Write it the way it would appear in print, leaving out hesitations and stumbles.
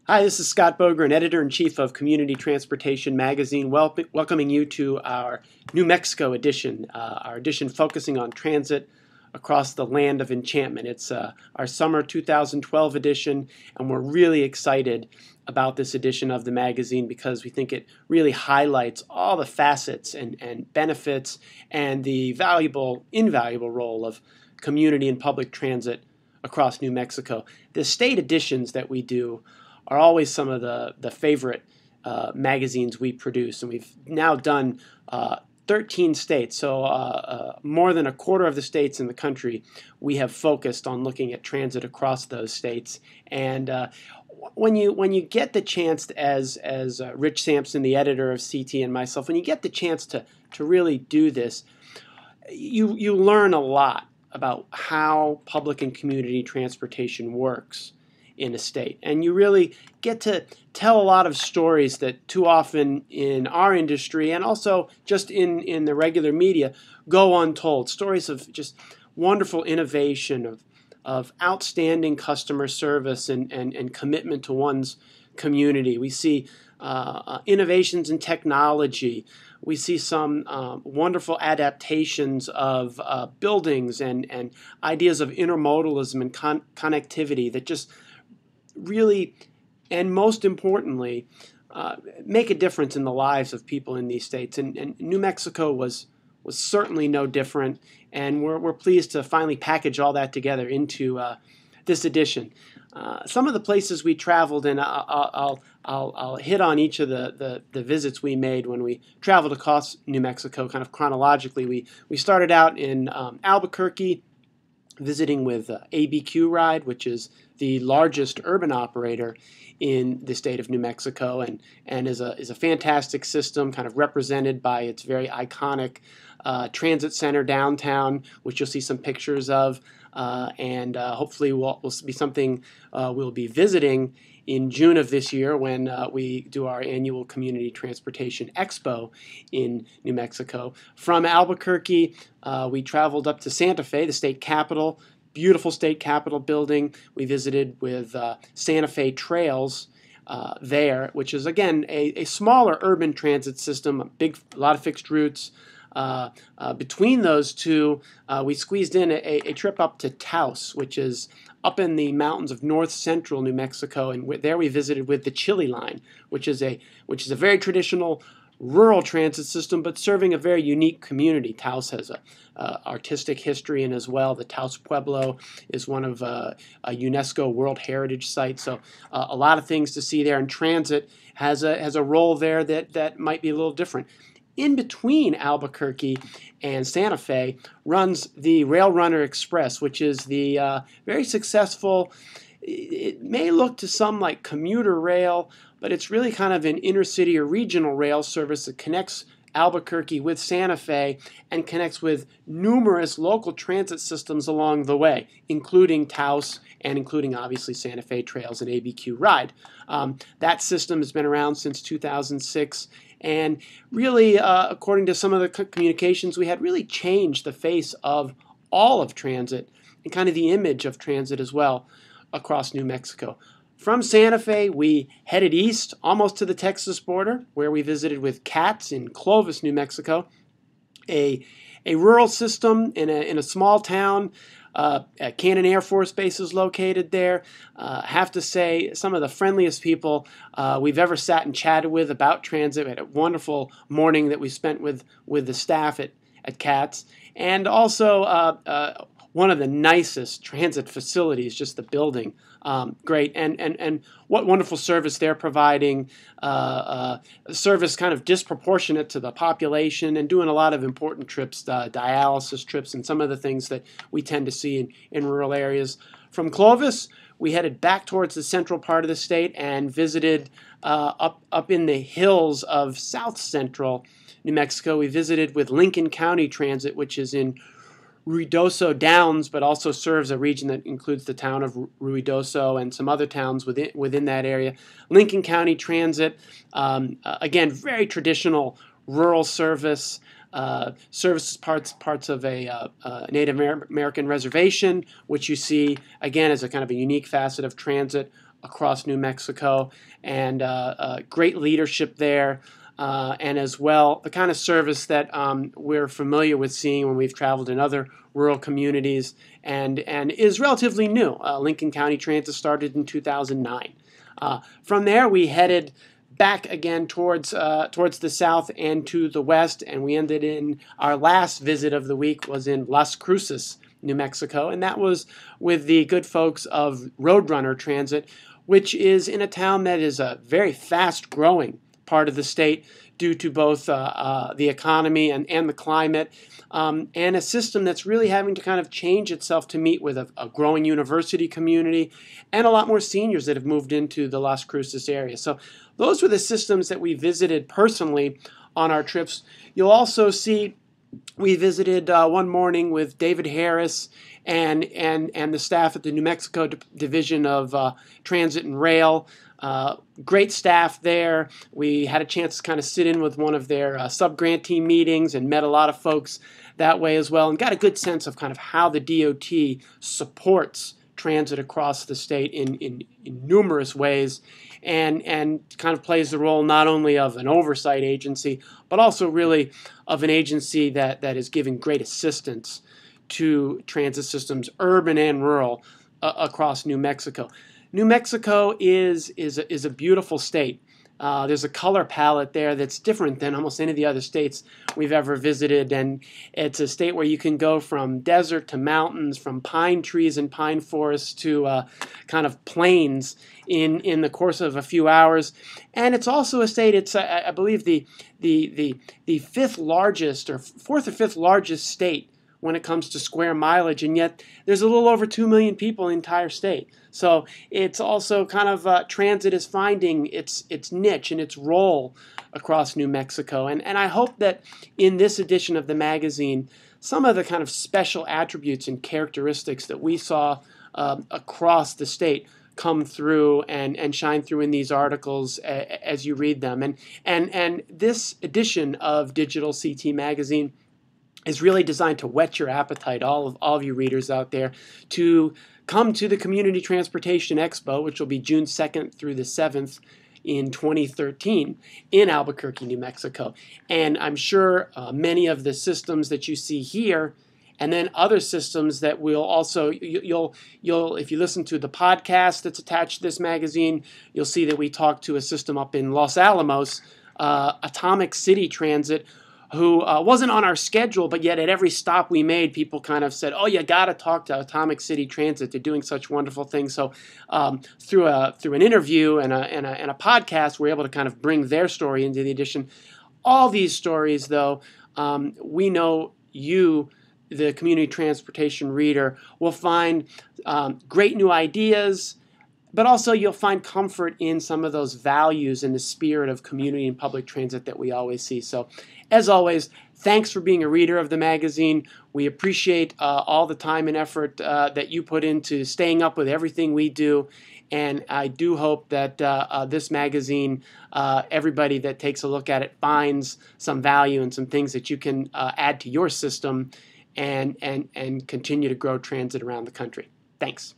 Hi, this is Scott Bogren, Editor-in-Chief of Community Transportation Magazine, welcoming you to our New Mexico edition, our edition focusing on transit across the land of enchantment. It's our summer 2012 edition, and we're really excited about this edition of the magazine because we think it really highlights all the facets and benefits and the invaluable role of community and public transit across New Mexico. The state editions that we do are always some of the favorite magazines we produce, and we've now done 13 states, so more than a quarter of the states in the country we have focused on looking at transit across those states. And when you get the chance, as Rich Sampson, the editor of CT, and myself, when you get the chance to really do this, you learn a lot about how public and community transportation works in a state, and you really get to tell a lot of stories that too often in our industry and also just in the regular media go untold. Stories of just wonderful innovation, of outstanding customer service and commitment to one's community. We see innovations in technology. We see some wonderful adaptations of buildings and ideas of intermodalism and connectivity that just really, and most importantly, make a difference in the lives of people in these states. And New Mexico was certainly no different, and we're pleased to finally package all that together into this edition. Some of the places we traveled, and I'll hit on each of the visits we made when we traveled across New Mexico, kind of chronologically. We started out in Albuquerque, visiting with ABQ Ride, which is the largest urban operator in the state of New Mexico, and is a fantastic system, kind of represented by its very iconic transit center downtown, which you'll see some pictures of, and hopefully will be something we'll be visiting in June of this year when we do our annual Community Transportation Expo in New Mexico. From Albuquerque, we traveled up to Santa Fe, the state capital, beautiful state capitol building. We visited with Santa Fe Trails there, which is, again, a smaller urban transit system, a lot of fixed routes. Between those two, we squeezed in a trip up to Taos, which is up in the mountains of north central New Mexico, and there we visited with the Chili Line, which is a very traditional rural transit system, but serving a very unique community. Taos has a artistic history, and as well, the Taos Pueblo is one of a UNESCO World Heritage Site. So a lot of things to see there, and transit has a role there that might be a little different. In between Albuquerque and Santa Fe runs the Rail Runner Express, which is the very successful, it may look to some like commuter rail, but it's really kind of an intercity or regional rail service that connects Albuquerque with Santa Fe and connects with numerous local transit systems along the way, including Taos and including, obviously, Santa Fe Trails and ABQ Ride. That system has been around since 2006, and really, according to some of the communications we had, really changed the face of all of transit and kind of the image of transit as well across New Mexico. From Santa Fe, we headed east, almost to the Texas border, where we visited with CATS in Clovis, New Mexico, a rural system in a small town. Cannon Air Force Base is located there. Have to say, some of the friendliest people we've ever sat and chatted with about transit. We had a wonderful morning that we spent with the staff at CATS, and also one of the nicest transit facilities, just the building. Great, and what wonderful service they're providing, service kind of disproportionate to the population, and doing a lot of important trips, dialysis trips, and some of the things that we tend to see in rural areas. From Clovis, we headed back towards the central part of the state and visited up in the hills of south central New Mexico. We visited with Lincoln County Transit, which is in Ruidoso Downs, but also serves a region that includes the town of Ruidoso and some other towns within that area. Lincoln County Transit, again, very traditional rural service, services parts of a Native American reservation, which you see, again, as a kind of a unique facet of transit across New Mexico, and great leadership there. And as well, the kind of service that we're familiar with seeing when we've traveled in other rural communities, and is relatively new. Lincoln County Transit started in 2009. From there, we headed back again towards the south and to the west, and we ended in our last visit of the week was in Las Cruces, New Mexico, and that was with the good folks of Roadrunner Transit, which is in a town that is a very fast-growing part of the state due to both the economy and the climate, and a system that's really having to kind of change itself to meet with a growing university community and a lot more seniors that have moved into the Las Cruces area. So those were the systems that we visited personally on our trips. You'll also see we visited one morning with David Harris and the staff at the New Mexico Division of Transit and Rail. Great staff there. We had a chance to kind of sit in with one of their sub-grantee meetings and met a lot of folks that way as well, and got a good sense of kind of how the DOT supports transit across the state in numerous ways, and kind of plays the role not only of an oversight agency, but also really of an agency that is giving great assistance to transit systems, urban and rural, across New Mexico. New Mexico is a beautiful state. There's a color palette there that's different than almost any of the other states we've ever visited, and it's a state where you can go from desert to mountains, from pine trees and pine forests to kind of plains in the course of a few hours. And it's also a state, it's I believe the fifth largest or fourth or fifth largest state when it comes to square mileage, and yet there's a little over 2 million people in the entire state. So it's also kind of transit is finding its niche and its role across New Mexico. And I hope that in this edition of the magazine, some of the kind of special attributes and characteristics that we saw across the state come through and shine through in these articles as you read them. And this edition of DigitalCT Magazine is really designed to whet your appetite, all of you readers out there, to come to the Community Transportation Expo, which will be June 2nd through the 7th in 2013 in Albuquerque, New Mexico. And I'm sure many of the systems that you see here, and then other systems that will also, you'll if you listen to the podcast that's attached to this magazine, you'll see that we talked to a system up in Los Alamos, Atomic City Transit, who wasn't on our schedule, but yet at every stop we made, people kind of said, "Oh, you got to talk to Atomic City Transit. They're doing such wonderful things." So through an interview and a podcast, we're able to kind of bring their story into the edition. All these stories, though, we know you, the community transportation reader, will find great new ideas, but also you'll find comfort in some of those values and the spirit of community and public transit that we always see. So, as always, thanks for being a reader of the magazine. We appreciate all the time and effort that you put into staying up with everything we do. And I do hope that this magazine, everybody that takes a look at it, finds some value and some things that you can add to your system and continue to grow transit around the country. Thanks.